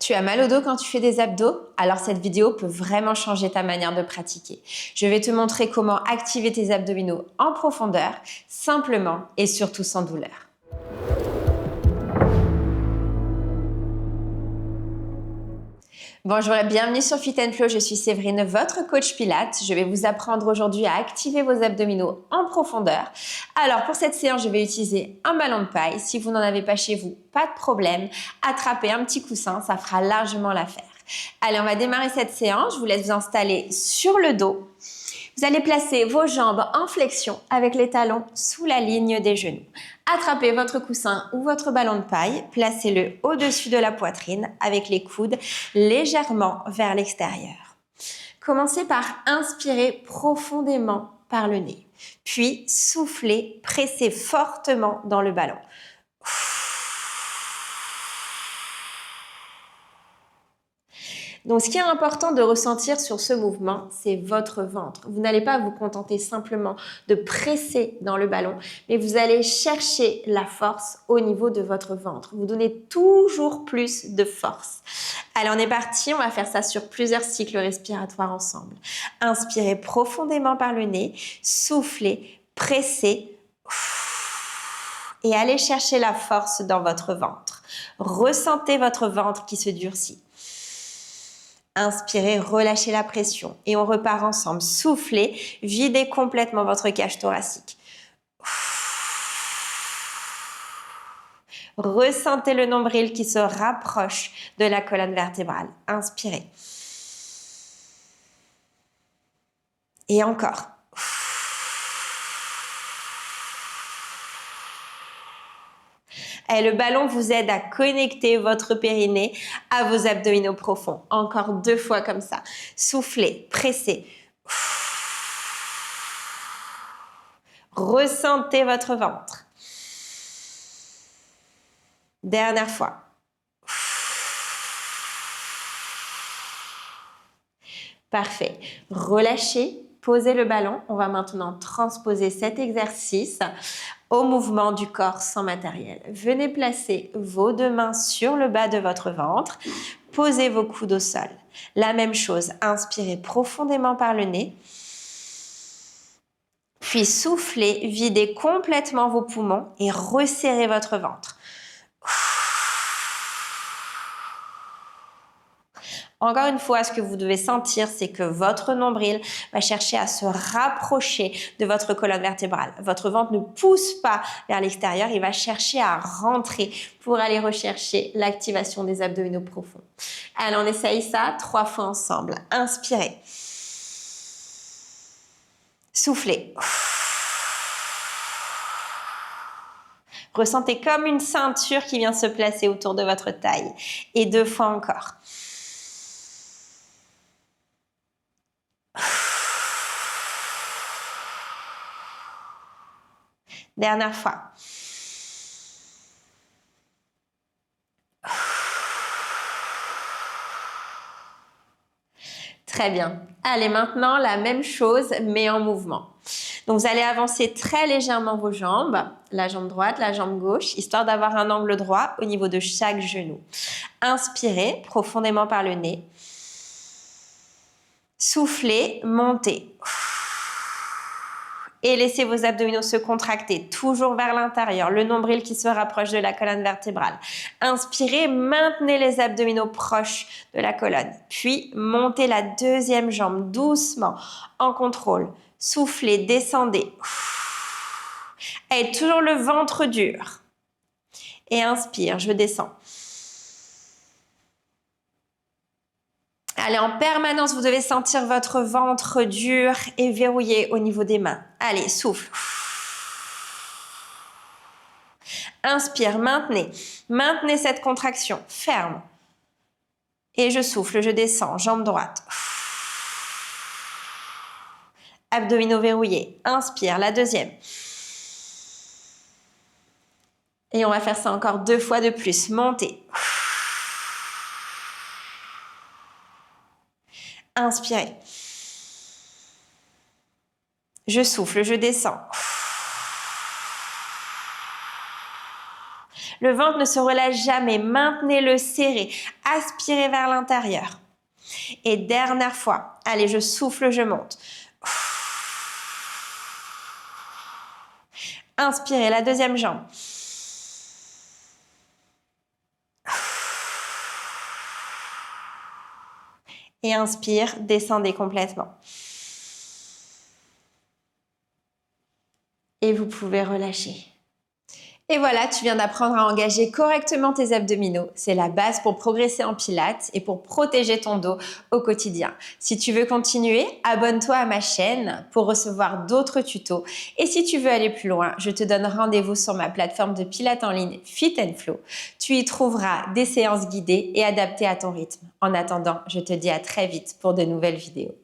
Tu as mal au dos quand tu fais des abdos? Alors cette vidéo peut vraiment changer ta manière de pratiquer. Je vais te montrer comment activer tes abdominaux en profondeur, simplement et surtout sans douleur. Bonjour et bienvenue sur Fit & Flow, je suis Séverine, votre coach Pilates. Je vais vous apprendre aujourd'hui à activer vos abdominaux en profondeur. Alors pour cette séance, je vais utiliser un ballon de paille. Si vous n'en avez pas chez vous, pas de problème. Attrapez un petit coussin, ça fera largement l'affaire. Allez, on va démarrer cette séance. Je vous laisse vous installer sur le dos. Vous allez placer vos jambes en flexion avec les talons sous la ligne des genoux. Attrapez votre coussin ou votre ballon de paille, placez-le au-dessus de la poitrine avec les coudes légèrement vers l'extérieur. Commencez par inspirer profondément par le nez, puis soufflez, pressez fortement dans le ballon. Donc, ce qui est important de ressentir sur ce mouvement, c'est votre ventre. Vous n'allez pas vous contenter simplement de presser dans le ballon, mais vous allez chercher la force au niveau de votre ventre. Vous donnez toujours plus de force. Allez, on est parti. On va faire ça sur plusieurs cycles respiratoires ensemble. Inspirez profondément par le nez, soufflez, pressez et allez chercher la force dans votre ventre. Ressentez votre ventre qui se durcit. Inspirez, relâchez la pression et on repart ensemble. Soufflez, videz complètement votre cage thoracique. Ressentez le nombril qui se rapproche de la colonne vertébrale. Inspirez. Et encore. Et le ballon vous aide à connecter votre périnée à vos abdominaux profonds. Encore 2 fois comme ça. Soufflez, pressez. Ressentez votre ventre. Dernière fois. Parfait. Relâchez, posez le ballon. On va maintenant transposer cet exercice au mouvement du corps sans matériel. Venez placer vos 2 mains sur le bas de votre ventre. Posez vos coudes au sol. La même chose, inspirez profondément par le nez. Puis soufflez, videz complètement vos poumons et resserrez votre ventre. Encore une fois, ce que vous devez sentir, c'est que votre nombril va chercher à se rapprocher de votre colonne vertébrale. Votre ventre ne pousse pas vers l'extérieur, il va chercher à rentrer pour aller rechercher l'activation des abdominaux profonds. Allez, on essaye ça 3 fois ensemble. Inspirez. Soufflez. Ressentez comme une ceinture qui vient se placer autour de votre taille. Et 2 fois encore. Dernière fois. Très bien. Allez, maintenant, la même chose, mais en mouvement. Donc, vous allez avancer très légèrement vos jambes, la jambe droite, la jambe gauche, histoire d'avoir un angle droit au niveau de chaque genou. Inspirez profondément par le nez. Soufflez, montez. Et laissez vos abdominaux se contracter, toujours vers l'intérieur, le nombril qui se rapproche de la colonne vertébrale. Inspirez, maintenez les abdominaux proches de la colonne. Puis, montez la 2e jambe doucement, en contrôle. Soufflez, descendez. Et toujours le ventre dur. Et inspire, je descends. Allez, en permanence, vous devez sentir votre ventre dur et verrouillé au niveau des mains. Allez, souffle. Inspire, maintenez. Maintenez cette contraction. Ferme. Et je souffle, je descends. Jambe droite. Abdominaux verrouillés. Inspire, la 2e. Et on va faire ça encore 2 fois de plus. Montez. Inspirez. Je souffle, je descends. Le ventre ne se relâche jamais. Maintenez-le serré. Aspirez vers l'intérieur. Et dernière fois. Allez, je souffle, je monte. Inspirez la deuxième jambe. Et inspire, descendez complètement. Et vous pouvez relâcher. Et voilà, tu viens d'apprendre à engager correctement tes abdominaux. C'est la base pour progresser en pilates et pour protéger ton dos au quotidien. Si tu veux continuer, abonne-toi à ma chaîne pour recevoir d'autres tutos. Et si tu veux aller plus loin, je te donne rendez-vous sur ma plateforme de pilates en ligne Fit & Flow. Tu y trouveras des séances guidées et adaptées à ton rythme. En attendant, je te dis à très vite pour de nouvelles vidéos.